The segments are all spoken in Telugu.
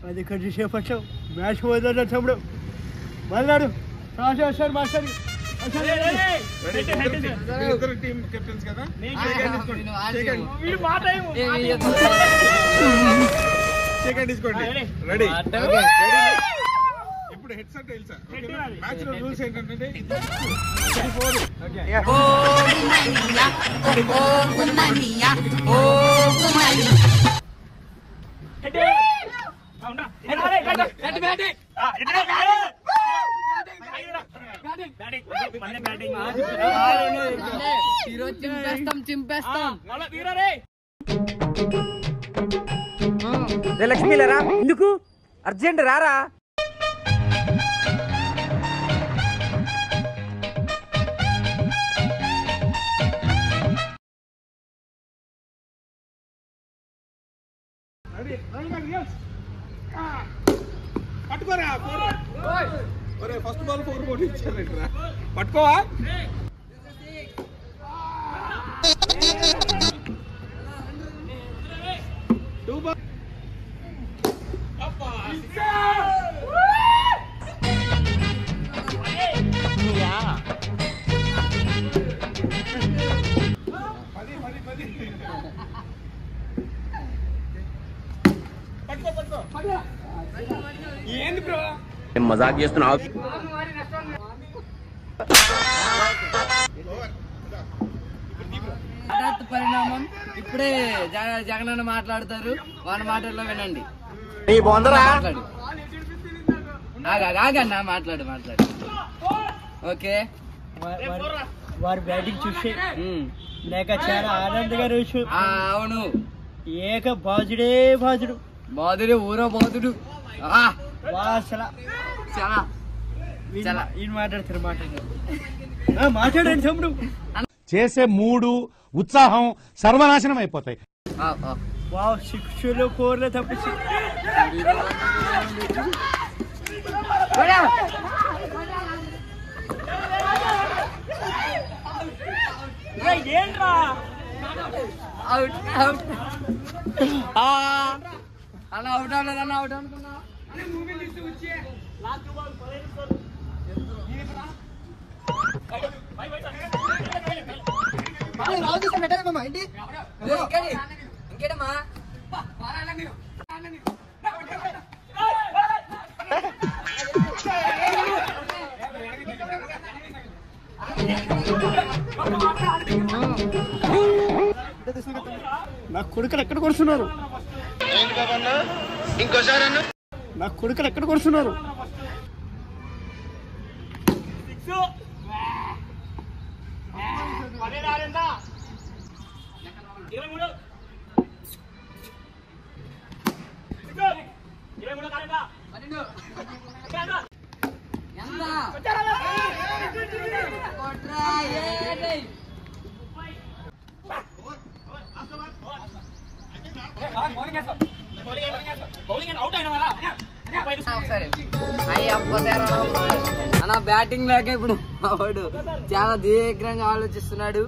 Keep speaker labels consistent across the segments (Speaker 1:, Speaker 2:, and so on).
Speaker 1: 10 గంటల సేపట్లో మ్యాచ్ వదిలేదా తమ్ముడు మళ్ళాడు సార్ మాస్టర్ టీమ్ కెప్టెన్స్ కదా సెకండ్ తీసుకోండి రెడీ ఇప్పుడు హెడ్ సెట్ తెలుసా మ్యాచ్ లో రూల్స్ ఏంటంటే
Speaker 2: లక్ష్మీలరా ఎందుకు అర్జెంట్ రారా
Speaker 1: పట్టుకోరా ఫస్ట్ బాల్ 4 బోర్డు ఇచ్చారా పట్టుకోవా ఏంది బ్రో
Speaker 2: మజాక్ చేస్తున్నావు
Speaker 3: హఠాత్ పరిణామం ఇప్పుడే జగనన్న మాట్లాడతారు వాళ్ళ మాటల్లో వినండి మాట్లాడు ఓకే
Speaker 1: వారి బ్యాటింగ్ చూసి లేక చాలా ఆనందంగా రోజు
Speaker 3: అవును
Speaker 1: ఏక బాజుడే
Speaker 3: బాదుడు ఊరో బాదుడు
Speaker 1: మాట్లాడండి తమ్ముడు
Speaker 4: చేసే మూడు ఉత్సాహం సర్వనాశనం అయిపోతాయి
Speaker 1: శిక్షలు కోర్లే తప్పించి
Speaker 3: అలా అవుట్ అవ్వలేదన్న అవుట్ అనుకున్నా ఇంకేటమ్మా
Speaker 1: నా కొడుకులు ఎక్కడ కొడుతున్నారు నా కొడుకులు ఎక్కడ కొడుతున్నారు
Speaker 3: అన్న బ్యాటింగ్ లేక ఇప్పుడు వాడు చాలా దీర్ఘంగా ఆలోచిస్తున్నాడు.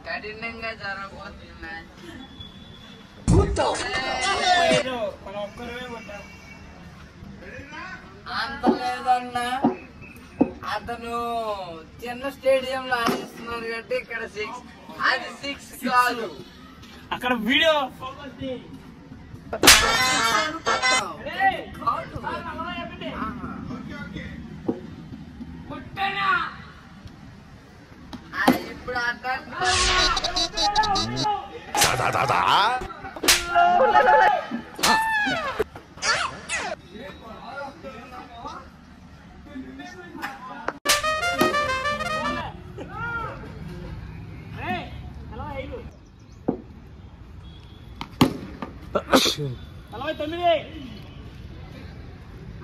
Speaker 3: కఠినంగా జరగబోతుంది మ్యాచ్. అంత లేదన్నా అతను చిన్న స్టేడియం లో ఆడిస్తున్నారు కాబట్టి ఇక్కడ 6 అది 6 కాదు
Speaker 1: అక్కడ వీడియో
Speaker 3: ఇప్పుడు అట్లా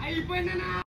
Speaker 1: అయిపోయిందన్నా.